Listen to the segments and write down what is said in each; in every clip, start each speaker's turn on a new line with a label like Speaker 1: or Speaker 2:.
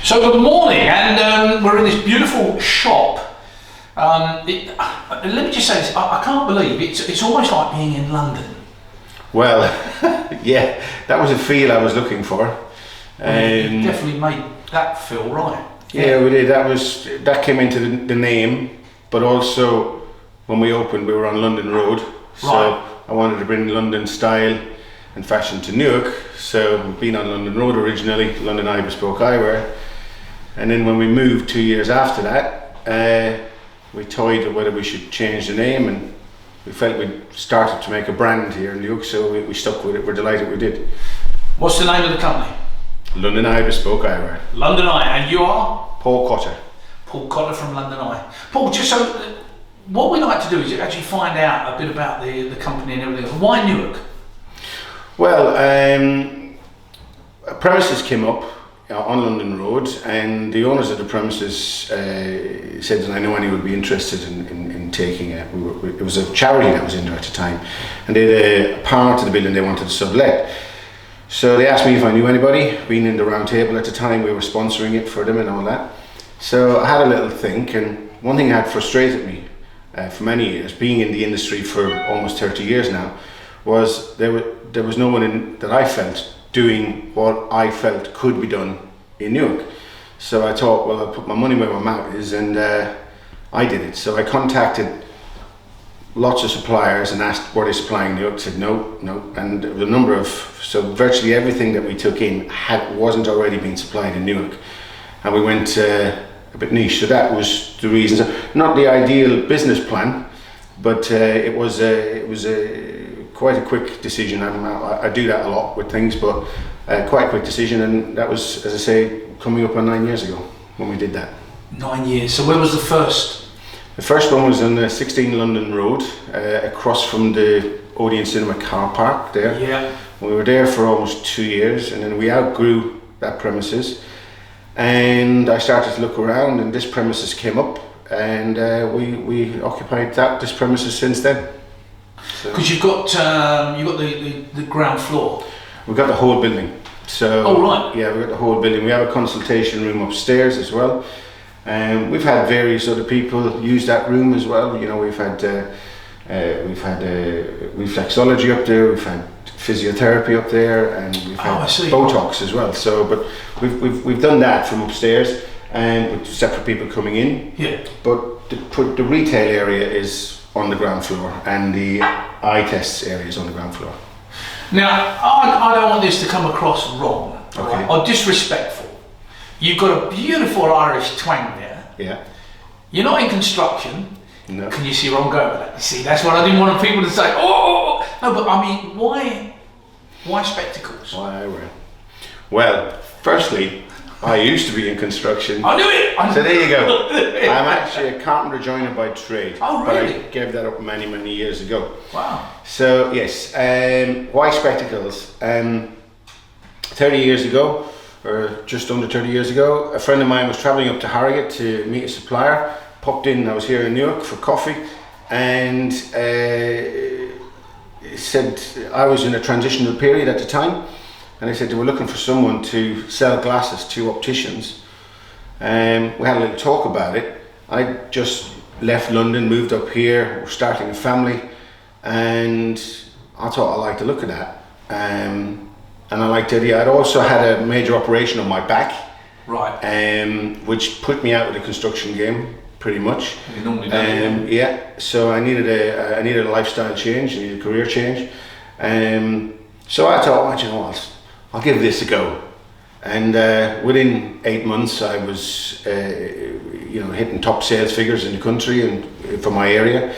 Speaker 1: So good morning, and we're in this beautiful shop. Let me just say this, I can't believe it's almost like being in London.
Speaker 2: Well, yeah, that was a feel I was looking for.
Speaker 1: You definitely made that feel right.
Speaker 2: Yeah, we did. That came into the name, but also when we opened, we were on London Road. So
Speaker 1: Right.
Speaker 2: I wanted to bring London style and fashion to Newark. So we've been on London Road originally, London Eye Bespoke Eyewear. And then when we moved 2 years after that, we toyed whether we should change the name, and we felt we'd started to make a brand here in Newark, so we stuck with it. We're delighted we did.
Speaker 1: What's the name of the company?
Speaker 2: London Eye Bespoke Eyewear.
Speaker 1: London Eye, and you are?
Speaker 2: Paul Cotter.
Speaker 1: Paul Cotter from London Eye. Paul, just so, what we like to do is actually find out a bit about the company and everything. Why Newark?
Speaker 2: Well, premises came up on London Road, and the owners of the premises said that I know anyone would be interested in taking it. It was a charity that was in there at the time, and they had a part of the building they wanted to sublet. So they asked me if I knew anybody, being in the round table at the time, we were sponsoring it for them and all that. So I had a little think, and one thing that had frustrated me for many years, being in the industry for almost 30 years now, was there was no one that I felt doing what I felt could be done in Newark. So I thought, well, I'll put my money where my mouth is, and I did it. So I contacted lots of suppliers and asked, were they supplying Newark? Said no, and the number of, so virtually everything that we took in wasn't already being supplied in Newark, and we went a bit niche. So that was the reason. So not the ideal business plan, but it was quite a quick decision. I do that a lot with things, but quite a quick decision, and that was, as I say, coming up on 9 years ago when we did that.
Speaker 1: 9 years. So where was the first?
Speaker 2: The first one was on 16 London Road, across from the Odeon Cinema car park there.
Speaker 1: Yeah.
Speaker 2: We were there for almost 2 years, and then we outgrew that premises, and I started to look around, and this premises came up, and we occupied this premises since then.
Speaker 1: Because you've got the ground floor.
Speaker 2: We've got the whole building. So,
Speaker 1: oh right.
Speaker 2: Yeah, we've got the whole building. We have a consultation room upstairs as well. We've had various other people use that room as well. You know, we've had reflexology up there, we've had physiotherapy up there, and we've had Botox as well. So, but we've done that from upstairs, and with separate people coming in.
Speaker 1: Yeah.
Speaker 2: But the retail area is on the ground floor, and the eye tests area is on the ground floor.
Speaker 1: Now, I don't want this to come across wrong,
Speaker 2: okay,
Speaker 1: or disrespectful. You've got a beautiful Irish twang there.
Speaker 2: Yeah.
Speaker 1: You're not in construction.
Speaker 2: No.
Speaker 1: Can you see where I'm going with that? You see, that's what I didn't want people to say. Oh, no, but I mean, why spectacles?
Speaker 2: Why eyewear? Well, firstly, I used to be in construction.
Speaker 1: I knew it.
Speaker 2: So there you go. I'm actually a carpenter joiner by trade.
Speaker 1: Oh, really?
Speaker 2: But I gave that up many, many years ago.
Speaker 1: Wow.
Speaker 2: So yes, why spectacles? 30 years ago, or just under 30 years ago, a friend of mine was travelling up to Harrogate to meet a supplier. Popped in, I was here in Newark for coffee, and said I was in a transitional period at the time, and I said they were looking for someone to sell glasses to opticians. We had a little talk about it. I just left London, moved up here, we're starting a family, and I thought I liked the look of that. And I liked the idea. I'd also had a major operation on my back,
Speaker 1: right,
Speaker 2: which put me out of the construction game pretty much.
Speaker 1: You normally don't.
Speaker 2: Yeah, so I needed a lifestyle change, I needed a career change. So I thought, well, you know what, I'll give this a go. And within 8 months, I was hitting top sales figures in the country and for my area,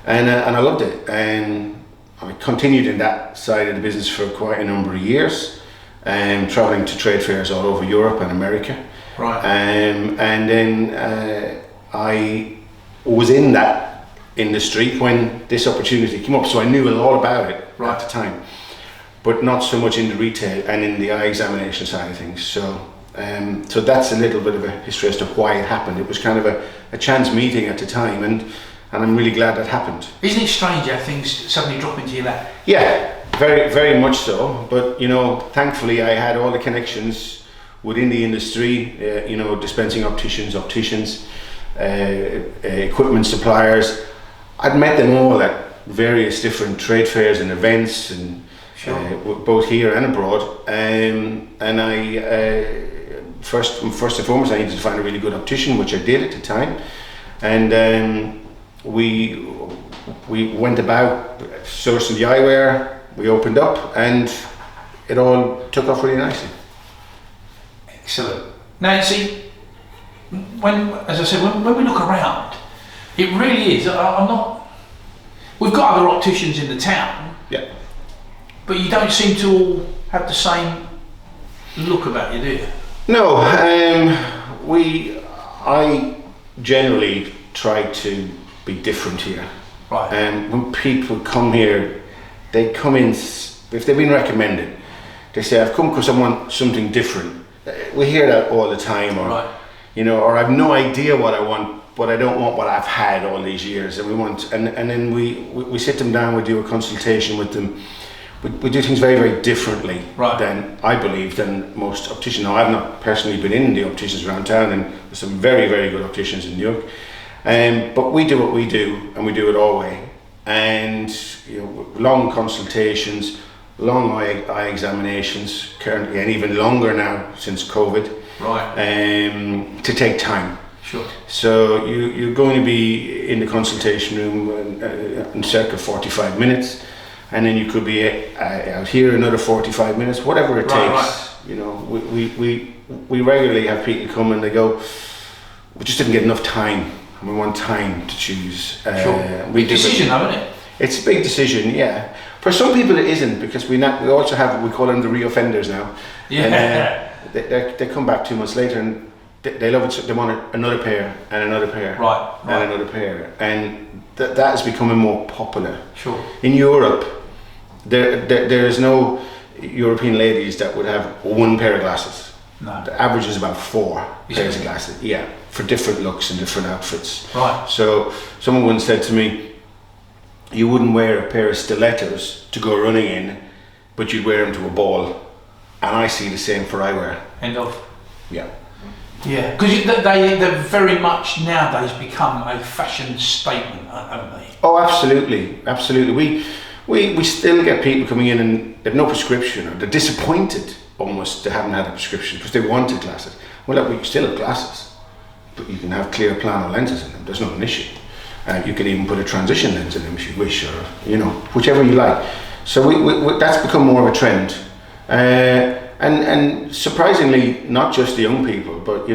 Speaker 2: and I loved it. And I continued in that side of the business for quite a number of years, traveling to trade fairs all over Europe and America.
Speaker 1: Right.
Speaker 2: And then I was in that industry when this opportunity came up, so I knew a lot about it at the time, but not so much in the retail and in the eye examination side of things. So that's a little bit of a history as to why it happened. It was kind of a chance meeting at the time, and I'm really glad that happened.
Speaker 1: Isn't it strange how things suddenly drop into your lap?
Speaker 2: Yeah, very, very much so. But you know, thankfully I had all the connections within the industry, dispensing opticians, equipment suppliers. I'd met them all at various different trade fairs and events, and both here and abroad. And I first and foremost, I needed to find a really good optician, which I did at the time. And we went about sourcing the eyewear. We opened up, and it all took off really nicely.
Speaker 1: Excellent. Now, you see, as I said, when we look around, it really is. We've got other opticians in the town.
Speaker 2: Yeah.
Speaker 1: But you don't seem to all have the same look about you, do you?
Speaker 2: No. I generally try to be different here.
Speaker 1: Right.
Speaker 2: When people come here, they come in, if they've been recommended, they say, I've come because I want something different. We hear that all the time, or
Speaker 1: right.
Speaker 2: Or I've no idea what I want, but I don't want what I've had all these years, and then we sit them down, we do a consultation with them. We do things very, very differently than, I believe, than most opticians. Now, I've not personally been in the opticians around town, and there's some very, very good opticians in Newark. But we do what we do, and we do it our way. And long consultations, long eye examinations currently, and even longer now since COVID.
Speaker 1: Right.
Speaker 2: To take time.
Speaker 1: Sure.
Speaker 2: So you're going to be in the consultation room in circa 45 minutes, and then you could be out here another 45 minutes, whatever it takes. Right. We regularly have people come and they go, we just didn't get enough time. We want time to choose.
Speaker 1: Sure. Big decision, haven't it?
Speaker 2: It's a big decision, yeah. For some people it isn't, because we also have, we call them the re-offenders now.
Speaker 1: Yeah.
Speaker 2: And, they come back 2 months later and they love it. So they want another pair and another pair,
Speaker 1: right.
Speaker 2: and another pair, and that is becoming more popular.
Speaker 1: Sure.
Speaker 2: In Europe, there is no European ladies that would have one pair of glasses.
Speaker 1: No.
Speaker 2: The average is about 4 pairs of glasses. Yeah, for different looks and different outfits.
Speaker 1: Right.
Speaker 2: So someone once said to me, you wouldn't wear a pair of stilettos to go running in, but you'd wear them to a ball. And I see the same for eyewear.
Speaker 1: End of.
Speaker 2: Yeah.
Speaker 1: Yeah, because they've very much nowadays become a fashion statement, haven't they?
Speaker 2: Oh, absolutely, absolutely. We still get people coming in and they've no prescription, or they're disappointed almost they haven't had a prescription because they wanted glasses. Well, look, we still have glasses, but you can have clear plano lenses in them. There's not an issue. You can even put a transition lens in them if you wish, or whichever you like. So we that's become more of a trend. And surprisingly, not just the young people, but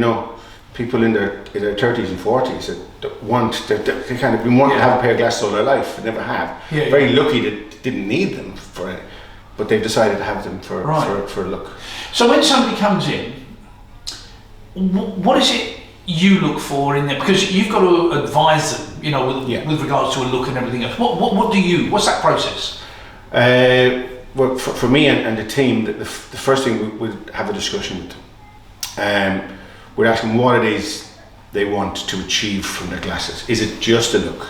Speaker 2: people in their 30s and 40s that want they kind of been wanting to have a pair of glasses all their life and never have.
Speaker 1: Yeah,
Speaker 2: Very lucky that didn't need them for it, but they've decided to have them for a look.
Speaker 1: So when somebody comes in, what is it you look for in there? Because you've got to advise them, with regards to a look and everything else. What's that process?
Speaker 2: Well, for me and the team, the first thing we'd have a discussion with them. We'd ask them what it is they want to achieve from their glasses. Is it just a look?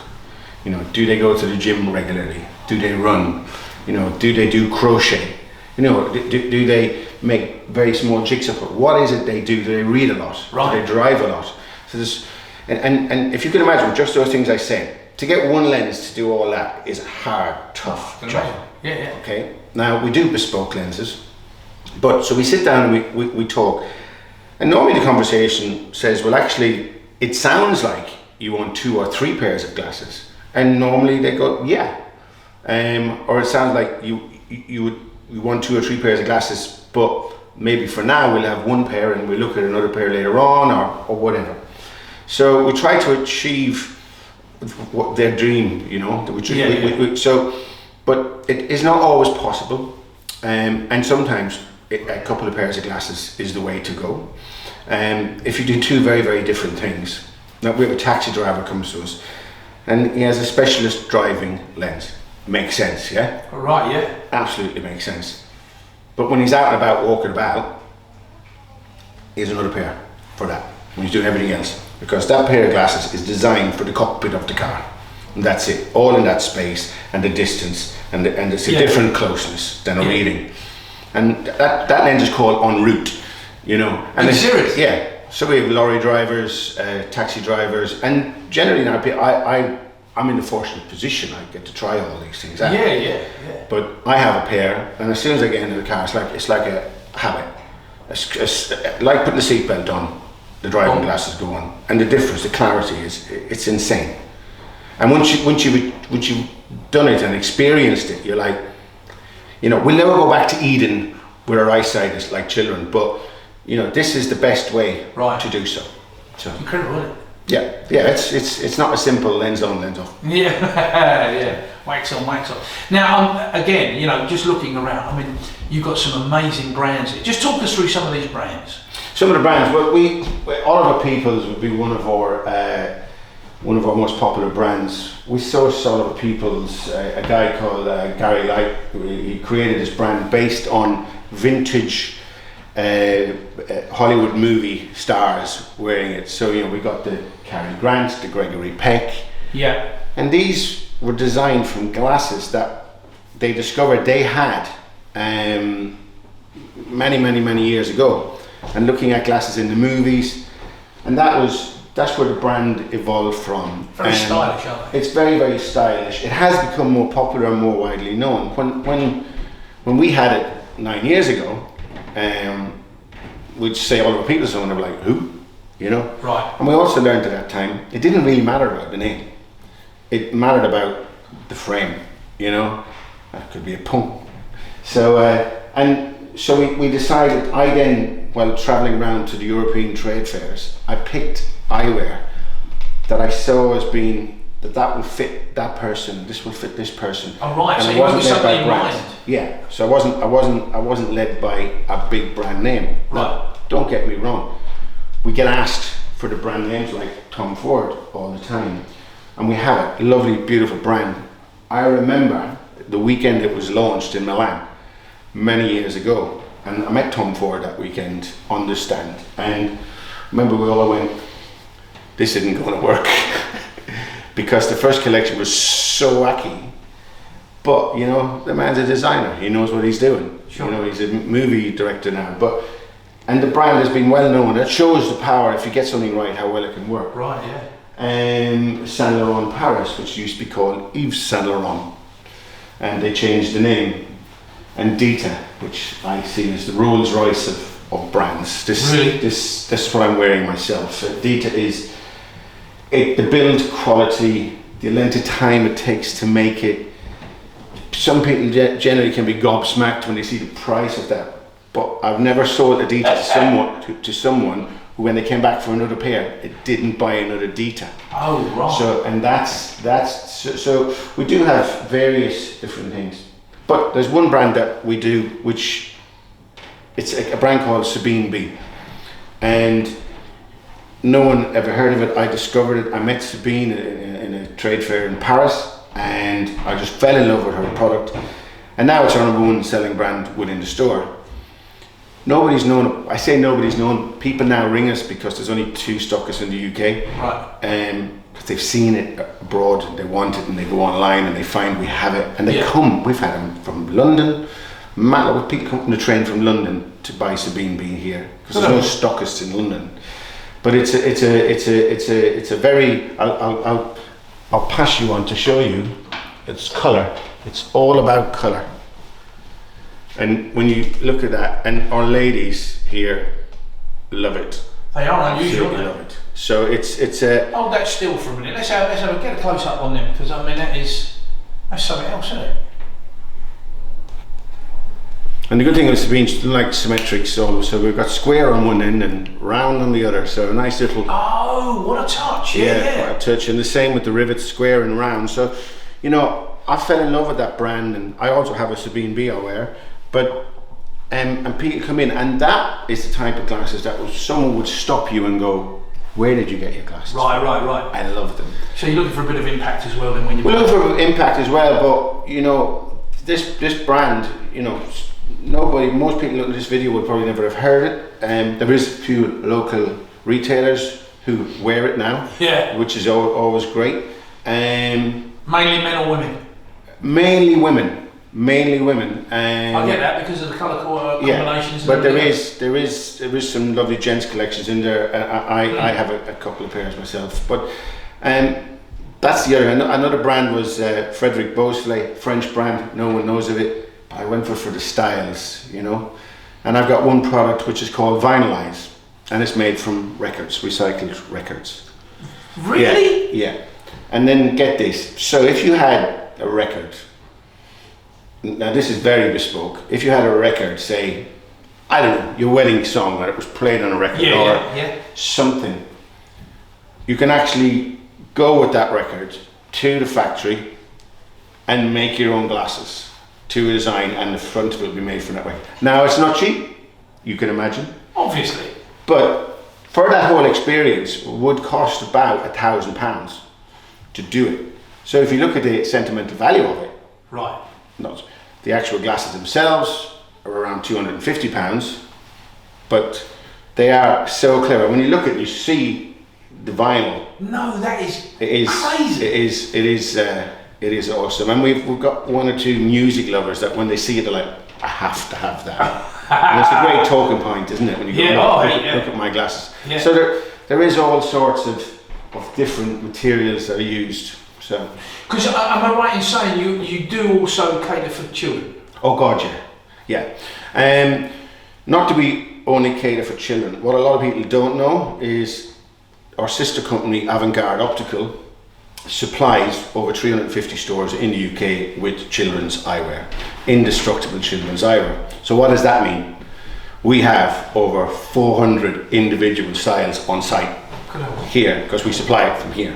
Speaker 2: Do they go to the gym regularly? Do they run? Do they do crochet? Do they make very small jigsaw? What is it they do? Do they read a lot?
Speaker 1: Right.
Speaker 2: Do they drive a lot? So there's, and if you can imagine, just those things I said, to get one lens to do all that is a hard, tough job.
Speaker 1: Yeah.
Speaker 2: Okay. Now we do bespoke lenses, but so we sit down and we talk, and normally the conversation says, well, actually, it sounds like you want 2 or 3 pairs of glasses, and normally they go, yeah, or it sounds like you want 2 or 3 pairs of glasses, but maybe for now we'll have 1 pair and we'll look at another pair later on, or whatever. So we try to achieve what their dream, but it is not always possible, and sometimes a couple of pairs of glasses is the way to go. If you do 2 very, very different things. Now, we have a taxi driver comes to us, and he has a specialist driving lens. Makes sense, yeah?
Speaker 1: Right, yeah.
Speaker 2: Absolutely makes sense. But when he's out and about, walking about, here's another pair for that, when he's doing everything else. Because that pair of glasses is designed for the cockpit of the car. And that's it, all in that space and the distance, and it's a different closeness than a reading. And that lens is called en route. you know.
Speaker 1: And it's serious?
Speaker 2: Yeah. So we have lorry drivers, taxi drivers, and generally now I'm in the fortunate position. I get to try all these things out.
Speaker 1: Yeah.
Speaker 2: But I have a pair, and as soon as I get into the car, it's like a habit. It's like putting the seatbelt on. The driving glasses go on, and the difference, the clarity it's insane. And once you've done it and experienced it, you're like, you know, we'll never go back to Eden where our eyesight is like children, but you know, this is the best way to do so. So
Speaker 1: incredible, isn't it?
Speaker 2: Yeah. It's not a simple lens on, lens off.
Speaker 1: Yeah. Wax on, wax off. Now, again, you know, just looking around, I mean, you've got some amazing brands here. Just talk us through some of these brands.
Speaker 2: Some of the brands, well, Oliver Peoples would be one of our most popular brands. We source Oliver Peoples, a guy called Gary Light. He created this brand based on vintage Hollywood movie stars wearing it. So, you know, we got the Cary Grant, the Gregory Peck.
Speaker 1: Yeah.
Speaker 2: And these were designed from glasses that they discovered they had many years ago. And looking at glasses in the movies, and that's where the brand evolved from.
Speaker 1: Very stylish, aren't they?
Speaker 2: It's very stylish. It has become more popular and more widely known. When we had it 9 years ago, we'd say Oliver Peoples, and they were like, who? You know?
Speaker 1: Right.
Speaker 2: And we also learned at that time, it didn't really matter about the name. It mattered about the frame, you know? That could be a punk. So, So we decided, I then, while travelling around to the European trade fairs, I picked Eyewear that I saw as being, that will fit that person, this will fit this person.
Speaker 1: Oh right,
Speaker 2: and
Speaker 1: so
Speaker 2: I
Speaker 1: you
Speaker 2: wasn't
Speaker 1: wasn't
Speaker 2: led by
Speaker 1: something in
Speaker 2: brand.
Speaker 1: mind.
Speaker 2: Yeah, so I wasn't led by a big brand name.
Speaker 1: Right.
Speaker 2: Now, don't get me wrong, we get asked for the brand names like Tom Ford all the time, and we have a lovely, beautiful brand. I remember the weekend it was launched in Milan many years ago, and I met Tom Ford that weekend on the stand, and remember we all went, this isn't going to work because the first collection was so wacky, but you know, the man's a designer, he knows what he's doing.
Speaker 1: Sure.
Speaker 2: You know, he's a movie director now, and the brand has been well known. That shows the power, if you get something right, how well it can work.
Speaker 1: Right, yeah.
Speaker 2: Saint Laurent Paris, which used to be called Yves Saint Laurent, and they changed the name. And Dita, which I see as the Rolls Royce of brands. This is what I'm wearing myself. Dita is the build quality, the length of time it takes to make it. Some people generally can be gobsmacked when they see the price of that, but I've never sold a Dita to someone who, when they came back for another pair, it didn't buy another Dita.
Speaker 1: Oh right.
Speaker 2: So, and so we do have various different things. But there's one brand that we do, which it's a brand called Sabine B, and no one ever heard of it. I discovered it. I met Sabine in a trade fair in Paris, and I just fell in love with her product. And now it's our number one selling brand within the store. Nobody's known. I say nobody's known. People now ring us because there's only 2 stockists in the UK.
Speaker 1: Right.
Speaker 2: Because they've seen it abroad, and they want it, and they go online and they find we have it, and they come. We've had them from London. People come on the train from London to buy Sabine B here because there's no stockists in London. But it's a very. I'll pass you on to show you. It's colour. It's all about colour. And when you look at that, and our ladies here love it.
Speaker 1: They are unusual.
Speaker 2: Absolutely love it. So it's a.
Speaker 1: Hold that still for a minute. Let's get a close up on them, because I mean that's something else, isn't it?
Speaker 2: And the good thing is it's been like symmetric, so we've got square on one end and round on the other. So a nice little.
Speaker 1: Oh, what a touch! Yeah.
Speaker 2: What a touch, and the same with the rivets, square and round. So, you know, I fell in love with that brand, and I also have a Sabine B I wear, but. And people come in, and that is the type of glasses that someone would stop you and go, where did you get your glasses?
Speaker 1: Right.
Speaker 2: I love them.
Speaker 1: So you're looking for a bit of impact as well then when you...
Speaker 2: We're looking for impact as well, but you know, this brand, you know, most people looking at this video would probably never have heard it. There is a few local retailers who wear it now, which is always great.
Speaker 1: Mainly men or women?
Speaker 2: Mainly women. mainly women.
Speaker 1: I get that because of the colour combinations.
Speaker 2: But there is some lovely gents collections in there. I have a couple of pairs myself. But that's the other. Another brand was Frederic Beausoleil, French brand. No one knows of it. I went for the styles, you know. And I've got one product which is called Vinylize, and it's made from records, recycled records.
Speaker 1: Really?
Speaker 2: Yeah. And then get this. So if you had a record, now this is very bespoke. If you had a record, say, I don't know, your wedding song that it was played on a record something, you can actually go with that record to the factory and make your own glasses to a design, and the front will be made from that way. Now it's not cheap, you can imagine.
Speaker 1: Obviously.
Speaker 2: But for that whole experience would cost about £1,000 to do it. So if you look at the sentimental value of it,
Speaker 1: right.
Speaker 2: Not the actual glasses themselves are around £250, but they are so clever. When you look at it, you see the vinyl.
Speaker 1: No, that is crazy.
Speaker 2: It is awesome, and we've got one or two music lovers that when they see it, they're like, I have to have that. And it's a great talking point, isn't it? When you go, look at my glasses. Yeah. So there is all sorts of different materials that are used. So,
Speaker 1: because am I right in saying you do also cater for children?
Speaker 2: Oh God, yeah. Not to be only cater for children. What a lot of people don't know is our sister company, Avant-Garde Optical, supplies over 350 stores in the UK with children's eyewear, indestructible children's eyewear. So what does that mean? We have over 400 individual styles on site here, because we supply it from here.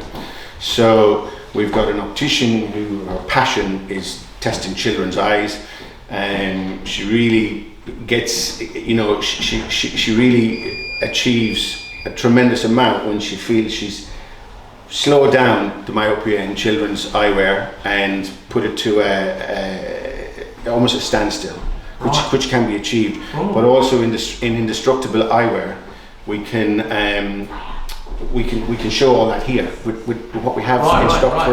Speaker 2: So we've got an optician who her passion is testing children's eyes, and she really gets, you know, she really achieves a tremendous amount when she feels she's slow down the myopia in children's eyewear and put it to almost a standstill, which can be achieved. But also in indestructible eyewear, we can show all that here with what we have in stock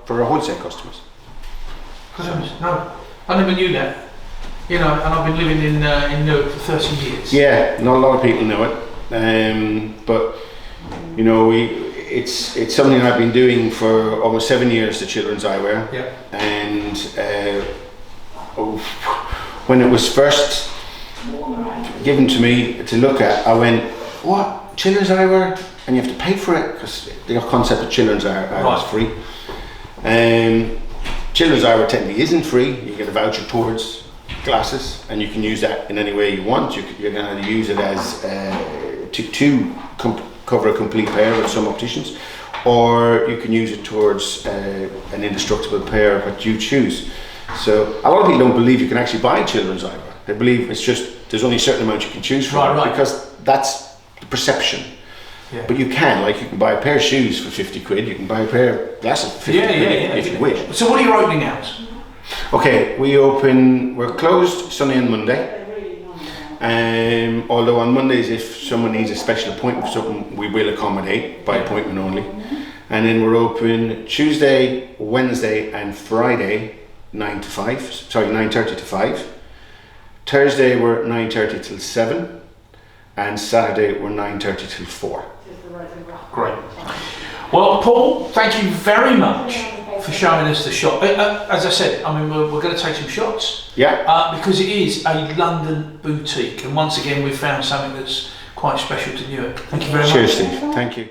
Speaker 2: for our wholesale customers.
Speaker 1: No, I never knew that. You know, and I've been living in Newark for 30 years.
Speaker 2: Yeah, not a lot of people know it, but you know, it's something I've been doing for almost 7 years, the children's eyewear.
Speaker 1: Yeah.
Speaker 2: And when it was first given to me to look at, I went, what, children's eyewear? And you have to pay for it? Because the concept of children's eyewear is free. Children's eyewear technically isn't free. You get a voucher towards glasses, and you can use that in any way you want. You're going to use it as to cover a complete pair with some opticians, or you can use it towards an indestructible pair, what you choose. So a lot of people don't believe you can actually buy children's eyewear. They believe it's just there's only a certain amount you can choose from, because that's the perception. Yeah. But you can buy a pair of shoes for 50 quid, you can buy a pair of glasses for 50 quid if you wish.
Speaker 1: So what are your opening hours?
Speaker 2: Okay, we're closed Sunday and Monday. Although on Mondays, if someone needs a special appointment for something, we will accommodate by appointment only. And then we're open Tuesday, Wednesday and Friday 9:30 to 5. Thursday we're 9:30 till 7, and Saturday we're 9:30 till 4.
Speaker 1: Great. Well, Paul, thank you very much for showing us the shop. As I said, I mean, we're going to take some shots.
Speaker 2: Yeah.
Speaker 1: Because it is a London boutique, and once again we've found something that's quite special to Newark. Thank you very much.
Speaker 2: Cheers, Steve. Thank you.